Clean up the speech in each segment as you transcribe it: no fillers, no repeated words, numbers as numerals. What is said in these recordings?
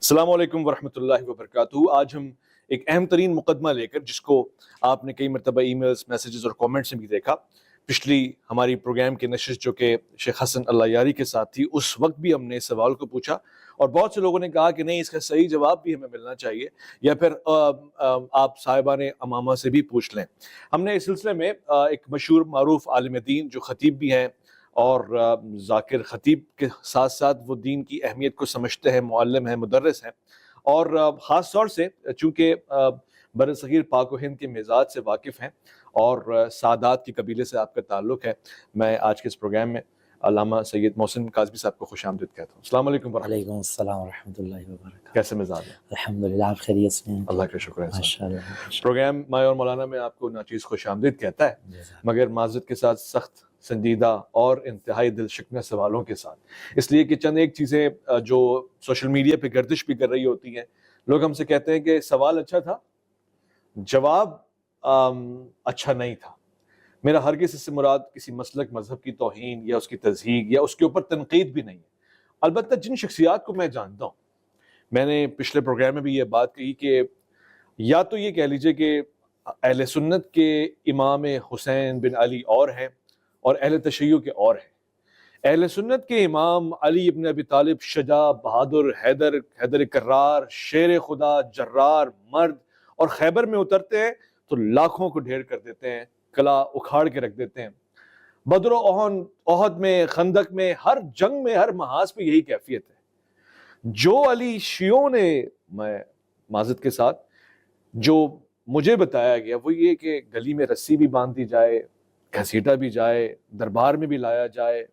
السلام علیکم ورحمۃ اللہ وبرکاتہ۔ آج ہم ایک اہم ترین مقدمہ لے کر، جس کو آپ نے کئی مرتبہ ای میلز، میسیجز اور کامنٹس میں بھی دیکھا، پچھلی ہماری پروگرام کی نشست جو کہ شیخ حسن اللہ یاری کے ساتھ تھی، اس وقت بھی ہم نے اس سوال کو پوچھا اور بہت سے لوگوں نے کہا کہ نہیں، اس کا صحیح جواب بھی ہمیں ملنا چاہیے، یا پھر آپ صاحبان امامہ سے بھی پوچھ لیں۔ ہم نے اس سلسلے میں ایک مشہور معروف عالم دین جو خطیب بھی ہیں اور ذاکر خطیب کے ساتھ ساتھ وہ دین کی اہمیت کو سمجھتے ہیں، معلم ہیں، مدرس ہیں، اور خاص طور سے چونکہ برصغیر پاک و ہند کے مزاج سے واقف ہیں اور سادات کے قبیلے سے آپ کا تعلق ہے، میں آج کے اس پروگرام میں علامہ سید محسن کاظمی صاحب کو خوش آمدید کہتا ہوں۔ السلام علیکم ورحمۃ اللہ۔ وعلیکم السلام ورحمۃ اللہ وبرکاتہ۔ کیسے مزاج ہیں؟ الحمدللہ، آپ خیریت سے ہیں؟ اللہ کا شکر ہے۔ ماشاءاللہ۔ پروگرام مائع اور مولانا میں آپ کو ناچیز خوش آمدید کہتا ہے، مگر معذرت کے ساتھ سخت سنجیدہ اور انتہائی دل شکنہ سوالوں کے ساتھ، اس لیے کہ چند ایک چیزیں جو سوشل میڈیا پہ گردش بھی کر رہی ہوتی ہیں، لوگ ہم سے کہتے ہیں کہ سوال اچھا تھا، جواب اچھا نہیں تھا۔ میرا ہرگز اس سے مراد کسی مسلک مذہب کی توہین یا اس کی تضحیق یا اس کے اوپر تنقید بھی نہیں ہے۔ البتہ جن شخصیات کو میں جانتا ہوں، میں نے پچھلے پروگرام میں بھی یہ بات کہی کہ یا تو یہ کہہ لیجئے کہ اہل سنت کے امام حسین بن علی اور ہیں اور اہل تشیع کے اور ہیں۔ اہل سنت کے امام علی ابن ابی طالب شجاع، بہادر، حیدر کرار، شیر خدا، جرار، مرد، اور خیبر میں اترتے ہیں تو لاکھوں کو ڈھیر کر دیتے ہیں، قلعہ اکھاڑ کے رکھ دیتے ہیں۔ بدر و احد میں، خندق میں، ہر جنگ میں، ہر محاذ پہ یہی کیفیت ہے۔ جو علی شیعوں نے، میں معذرت کے ساتھ، جو مجھے بتایا گیا وہ یہ کہ گلی میں رسی بھی باندھ دی جائے، گھسیٹا بھی جائے، دربار میں بھی لایا جائے،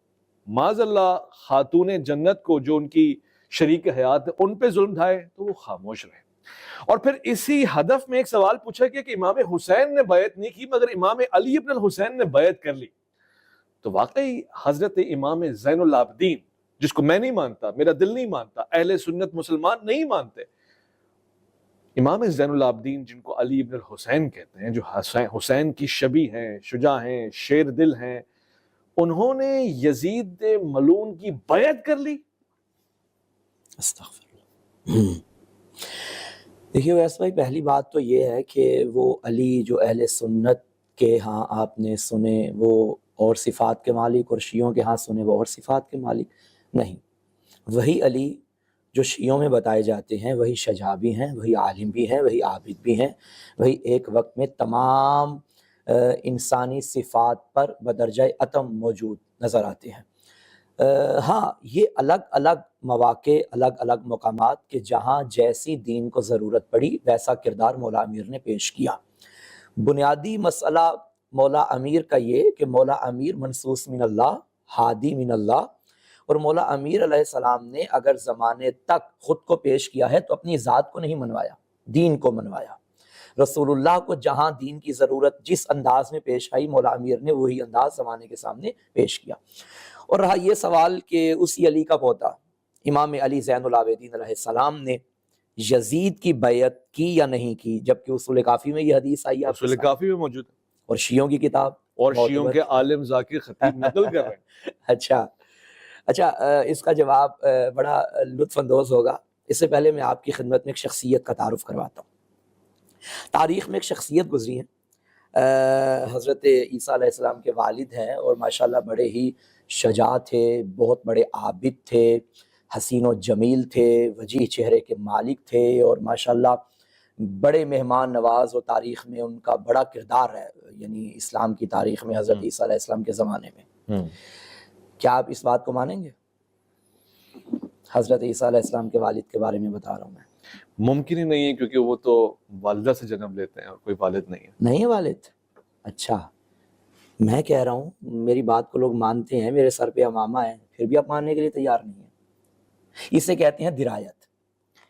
معاذ اللہ خاتون جنت کو جو ان کی شریک حیات ان پہ ظلم ڈھائے تو وہ خاموش رہے۔ اور پھر اسی ہدف میں ایک سوال پوچھا گیا کہ امام حسین نے بیعت نہیں کی مگر امام علی ابن الحسین نے بیعت کر لی، تو واقعی حضرت امام زین العابدین، جس کو میں نہیں مانتا، میرا دل نہیں مانتا، اہل سنت مسلمان نہیں مانتے، امام زین العابدین جن کو علی ابن الحسین کہتے ہیں، جو حسین کی شبیہ ہیں، شجاع ہیں، شیر دل ہیں، انہوں نے یزید ملعون کی بیعت کر لی؟ استغفر اللہ۔ دیکھیے ویس بھائی، پہلی بات تو یہ ہے کہ وہ علی جو اہل سنت کے ہاں آپ نے سنے وہ اور صفات کے مالک، اور شیعوں کے ہاں سنے وہ اور صفات کے مالک نہیں۔ وہی علی جو شیعوں میں بتائے جاتے ہیں وہی شجاع بھی ہیں، وہی عالم بھی ہیں، وہی عابد بھی ہیں، وہی ایک وقت میں تمام انسانی صفات پر بدرجہ اتم موجود نظر آتے ہیں۔ ہاں، یہ الگ الگ مواقع، الگ الگ مقامات کے جہاں جیسی دین کو ضرورت پڑی ویسا کردار مولا امیر نے پیش کیا۔ بنیادی مسئلہ مولا امیر کا یہ کہ مولا امیر منصوص من اللہ، ہادی من اللہ، اور مولا امیر علیہ السلام نے اگر زمانے تک خود کو پیش کیا ہے تو اپنی ذات کو نہیں منوایا، دین کو منوایا۔ رسول اللہ کو جہاں دین کی ضرورت جس انداز میں پیش آئی، مولا امیر نے وہی انداز زمانے کے سامنے پیش کیا۔ اور رہا یہ سوال کہ اسی علی کا پوتا امام علی زین العابدین علیہ السلام نے یزید کی بیعت کی یا نہیں کی، جبکہ اصول کافی میں یہ حدیث آئی ہے، اصول کافی میں موجود ہے، اور شیعوں کی کتاب اور شیعوں کے عالم ذاکر خطیب نقل کر رہے ہیں۔ اچھا، اس کا جواب بڑا لطف اندوز ہوگا۔ اس سے پہلے میں آپ کی خدمت میں ایک شخصیت کا تعارف کرواتا ہوں۔ تاریخ میں ایک شخصیت گزری ہے، حضرت عیسیٰ علیہ السلام کے والد ہیں، اور ماشاءاللہ بڑے ہی شجاع تھے، بہت بڑے عابد تھے، حسین و جمیل تھے، وجیح چہرے کے مالک تھے، اور ماشاءاللہ بڑے مہمان نواز، و تاریخ میں ان کا بڑا کردار ہے، یعنی اسلام کی تاریخ میں حضرت عیسیٰ علیہ السلام کے زمانے میں۔ کیا آپ اس بات کو مانیں گے؟ حضرت عیسیٰ علیہ السلام کے والد کے بارے میں بتا رہا ہوں میں۔ ممکن ہی نہیں ہے، کیونکہ وہ تو والدہ سے جنم لیتے ہیں اور کوئی والد نہیں ہے۔ نہیں ہے والد؟ اچھا، میں کہہ رہا ہوں میری بات کو لوگ مانتے ہیں، میرے سر پہ امامہ ہے، پھر بھی آپ ماننے کے لیے تیار نہیں ہیں۔ اسے کہتے ہیں درایت۔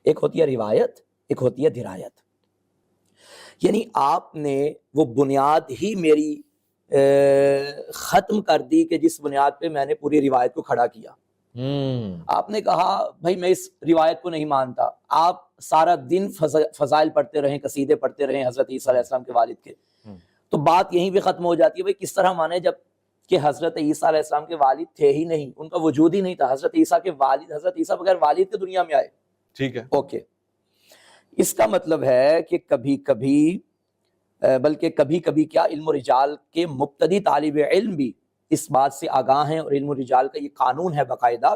ایک ہوتی ہے روایت، ایک ہوتی ہے درایت۔ یعنی آپ نے وہ بنیاد ہی میری ختم کر دی کہ جس بنیاد پہ میں نے پوری روایت کو کھڑا کیا۔ آپ نے کہا بھائی میں اس روایت کو نہیں مانتا، آپ سارا دن فضائل پڑھتے رہیں، قصیدے پڑھتے رہیں حضرت عیسیٰ علیہ السلام کے والد کے، تو بات یہیں پہ ختم ہو جاتی ہے۔ بھائی کس طرح مانے جب کہ حضرت عیسیٰ علیہ السلام کے والد تھے ہی نہیں، ان کا وجود ہی نہیں تھا۔ حضرت عیسیٰ کے والد، حضرت عیسیٰ بغیر والد کے دنیا میں آئے، ٹھیک ہے. اوکے, اس کا مطلب ہے کہ کبھی کبھی بلکہ کبھی کبھی کیا علم و رجال کے مبتدی طالب علم بھی اس بات سے آگاہ ہیں, اور علم و رجال کا یہ قانون ہے باقاعدہ,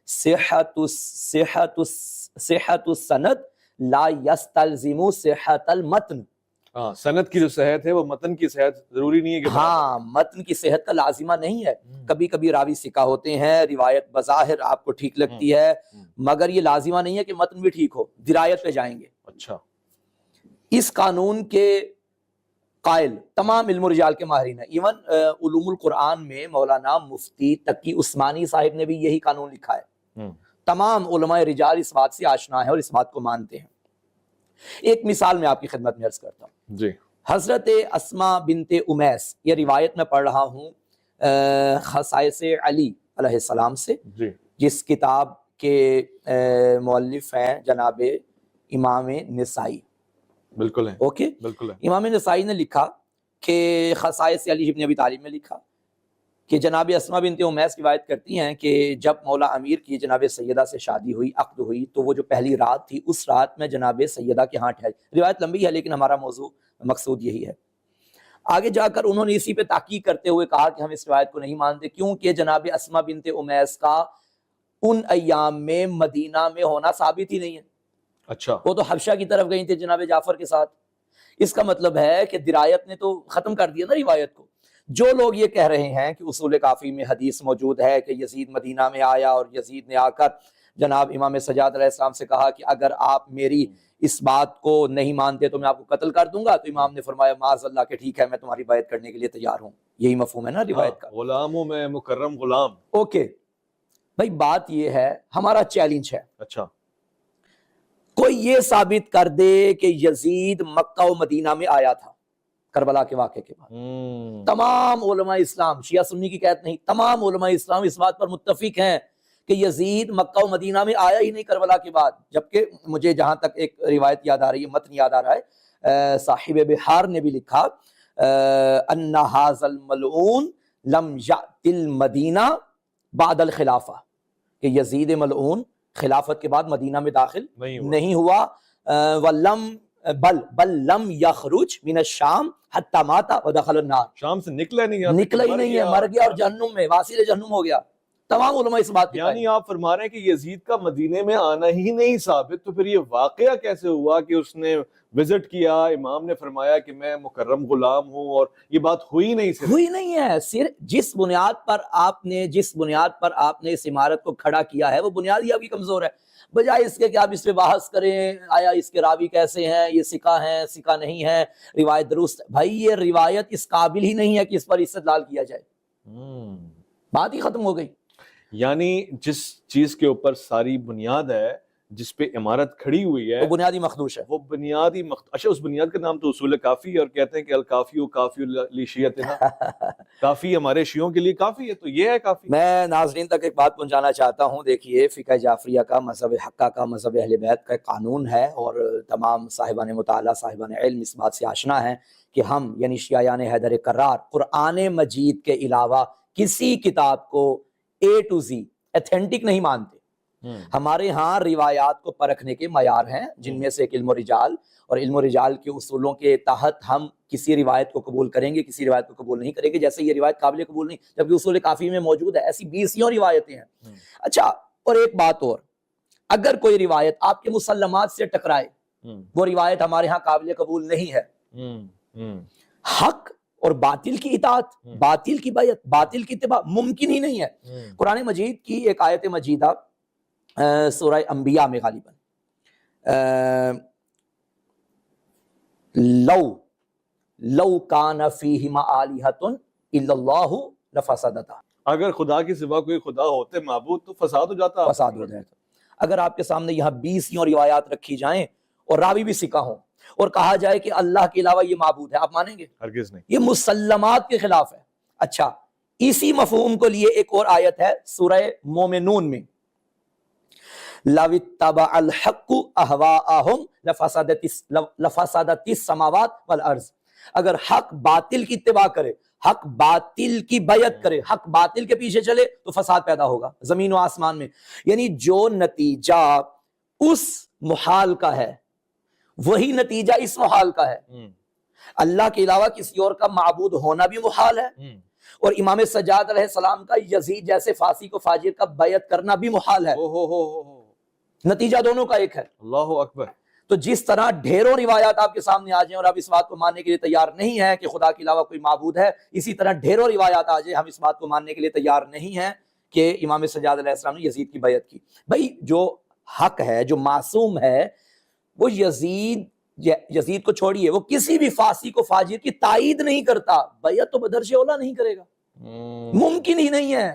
صحت السند لا یستلزم صحت المتن. ہاں, سند کی جو صحت ہے وہ متن کی صحت ضروری نہیں ہے کہ ہاں, متن کی صحت کا لازمہ نہیں ہے. کبھی کبھی راوی ثقہ ہوتے ہیں, روایت بظاہر آپ کو ٹھیک لگتی ہے, مگر یہ لازمہ نہیں ہے کہ متن بھی ٹھیک ہو, درایت پہ جائیں گے. اچھا, اس قانون کے قائل تمام علم و رجال کے ماہرین ہیں. ایون علوم القرآن میں مولانا مفتی تقی عثمانی صاحب نے بھی یہی قانون لکھا ہے. تمام علماء رجال اس بات سے آشنا ہیں اور اس بات کو مانتے ہیں. ایک مثال میں آپ کی خدمت میں عرض کرتا ہوں. جی. حضرت اسما بنت امیس, یہ روایت میں پڑھ رہا ہوں خصائص علی علیہ السلام سے, جی. جس کتاب کے مؤلف ہیں جناب امام نسائی. بالکل ہے, اوکے, بالکل ہے. امام نسائی نے لکھا کہ خصائص علی ابن ابی طالب میں لکھا کہ جناب اسما بنت امیس روایت کرتی ہیں کہ جب مولا امیر کی جناب سیدہ سے شادی ہوئی, عقد ہوئی, تو وہ جو پہلی رات تھی اس رات میں جناب سیدہ کے ہاں ٹھہری. روایت لمبی ہے لیکن ہمارا موضوع مقصود یہی ہے. آگے جا کر انہوں نے اسی پہ تحقیق کرتے ہوئے کہا کہ ہم اس روایت کو نہیں مانتے, کیونکہ جناب اسما بنت امیس کا ان ایام میں مدینہ میں ہونا ثابت ہی نہیں ہے. اچھا, وہ تو حبشہ کی طرف گئی تھی جناب جعفر کے ساتھ. اس کا مطلب ہے کہ درایت نے تو ختم کر دیا نا روایت کو. جو لوگ یہ کہہ رہے ہیں کہ اصول کافی میں حدیث موجود ہے کہ یزید مدینہ میں آیا اور یزید نے آ کر جناب امام سجاد علیہ السلام سے کہا کہ اگر آپ میری اس بات کو نہیں مانتے تو میں آپ کو قتل کر دوں گا, تو امام نے فرمایا معاذ اللہ کہ ٹھیک ہے, میں تمہاری بیعت کرنے کے لیے تیار ہوں. یہی مفہوم ہے نا روایت کا. غلام ہوں میں, مکرم غلام. اوکے بھائی, بات یہ ہے, ہمارا چیلنج ہے, اچھا, کوئی یہ ثابت کر دے کہ یزید مکہ و مدینہ میں آیا تھا کربلا کے واقعے کے بعد. تمام علماء اسلام, شیعہ سنی کی قید نہیں, تمام علماء اسلام اس بات پر متفق ہیں کہ یزید مکہ و مدینہ میں آیا ہی نہیں کربلا کے بعد. جبکہ مجھے جہاں تک ایک روایت یاد آ رہی ہے, متن یاد آ رہا ہے, صاحب بحار نے بھی لکھا ان ھذا الملعون لم یأت المدینہ بعد الخلافہ, کہ یزید ملعون خلافت کے بعد مدینہ میں داخل نہیں ہوا. ولم بل لم یخرج من الشام حتی مات ودخل النار, شام سے نکلا نہیں, نکلا ہی نہیں ہے, مر گیا اور جہنم میں, واصل جہنم ہو گیا. تمام علماء اس بات کی یعنی آپ فرما رہے ہیں کہ یزید کا مدینے میں آنا ہی نہیں ثابت, تو پھر یہ واقعہ کیسے ہوا کہ اس نے وزٹ کیا, امام نے فرمایا کہ میں مکرم غلام ہوں, اور یہ بات ہوئی نہیں, صرف ہوئی نہیں ہے. صرف جس بنیاد پر آپ نے اس عمارت کو کھڑا کیا ہے وہ بنیاد ہی آپ کی کمزور ہے. بجائے اس کے کہ آپ اس پہ بحث کریں, آیا اس کے راوی کیسے ہیں, یہ ثقہ ہیں ثقہ نہیں ہے, روایت درست. بھائی یہ روایت اس قابل ہی نہیں ہے کہ اس پر استدلال کیا جائے, بات ہی ختم ہو گئی. یعنی جس چیز کے اوپر ساری بنیاد ہے, جس پہ عمارت کھڑی ہوئی ہے, وہ بنیادی مخدوش ہے, وہ بنیادی اچھا, اس بنیاد کا نام تو اصول کافی ہے, اور کہتے ہیں کہ الکافی و کافی لشیعتنا, کافی ہمارے شیعوں کے لیے کافی ہے, تو یہ ہے کافی. میں ناظرین تک ایک بات پہنچانا چاہتا ہوں. دیکھیے, فقہ جعفریہ کا, مذہب حقہ کا, مذہب اہل بیت کا قانون ہے, اور تمام صاحبان مطالعہ, صاحبان علم اس بات سے آشنا ہیں کہ ہم یعنی شیعیان حیدر کرار قرآن مجید کے علاوہ کسی کتاب کو A to Z ایتھینٹک نہیں مانتے. ہمارے ہاں روایات کو پرکھنے کے معیار ہیں, جن میں سے ایک علم و رجال, اور علم و رجال کے اصولوں کے تحت ہم کسی روایت کو قبول کریں گے, کسی روایت کو قبول نہیں کریں گے. جیسے یہ روایت قابل قبول نہیں, جبکہ اصول کافی میں موجود ہے, ایسی 20 روایتیں ہیں. اچھا, اور ایک بات اور, اگر کوئی روایت آپ کے مسلمات سے ٹکرائے, وہ روایت ہمارے ہاں قابل قبول نہیں ہے. حق اور باطل کی اطاعت, باطل کی بیعت, باطل کی اتباع ممکن ہی نہیں ہے. قرآن مجید کی ایک آیت مجیدہ سورہ انبیاء میں غالباً لو کان فیہما آلہۃ الا اللہ لفسدتا, اگر خدا کے سوا کوئی خدا ہوتے معبود تو فساد ہو جاتا, فساد ہو جائے. اگر آپ کے سامنے یہاں 20 روایات رکھی جائیں اور راوی بھی ثقہ ہوں, اور کہا جائے کہ اللہ کے علاوہ یہ معبود ہے, آپ مانیں گے؟ ہرگز نہیں. یہ مسلمات کے خلاف ہے. اچھا, اسی مفہوم کو لیے ایک اور آیت ہے سورہ مومنون میں, لو اتبع الحق اہواءہم لفسدت السماوات والارض. اگر حق باطل کی اتباع کرے, حق باطل کی بیعت کرے, حق باطل کے پیچھے چلے, تو فساد پیدا ہوگا زمین و آسمان میں. یعنی جو نتیجہ اس محال کا ہے، وہی نتیجہ اس محال کا ہے۔ اللہ کے علاوہ کسی اور کا معبود ہونا بھی محال ہے، اور امام سجاد علیہ السلام کا یزید جیسے فاسق و فاجر کا بیعت کرنا بھی محال ہے۔ نتیجہ دونوں کا ایک ہے۔ اللہ اکبر۔ تو جس طرح ڈھیروں روایات آپ کے سامنے آ جائیں اور آپ اس بات کو ماننے کے لیے تیار نہیں ہیں کہ خدا کے علاوہ کوئی معبود ہے، اسی طرح ڈھیروں روایات آ جائیں ہم اس بات کو ماننے کے لیے تیار نہیں ہیں کہ امام سجاد علیہ السلام نے یزید کی بیعت کی۔ بھائی جو حق ہے، جو معصوم ہے، وہ یزید کو چھوڑیے، وہ کسی بھی فاسق و فاجر کی تائید نہیں کرتا، بیعت تو بدرجہ اولا نہیں کرے گا، ممکن ہی نہیں ہے۔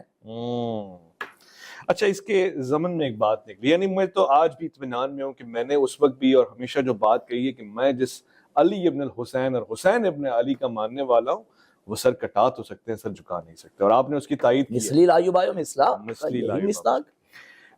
اچھا، اس کے ضمن میں ایک بات نکلی، یعنی میں تو آج بھی اطمینان میں ہوں کہ میں نے اس وقت بھی اور ہمیشہ جو بات کہی ہے کہ میں جس علی ابن الحسین اور حسین ابن علی کا ماننے والا ہوں، وہ سر کٹا تو سکتے ہیں، سر جھکا نہیں سکتے، اور آپ نے اس کی تائید کی ہے۔ مثلی لا یبایع مثلا، مثلی لا یہی یبایع مصداق۔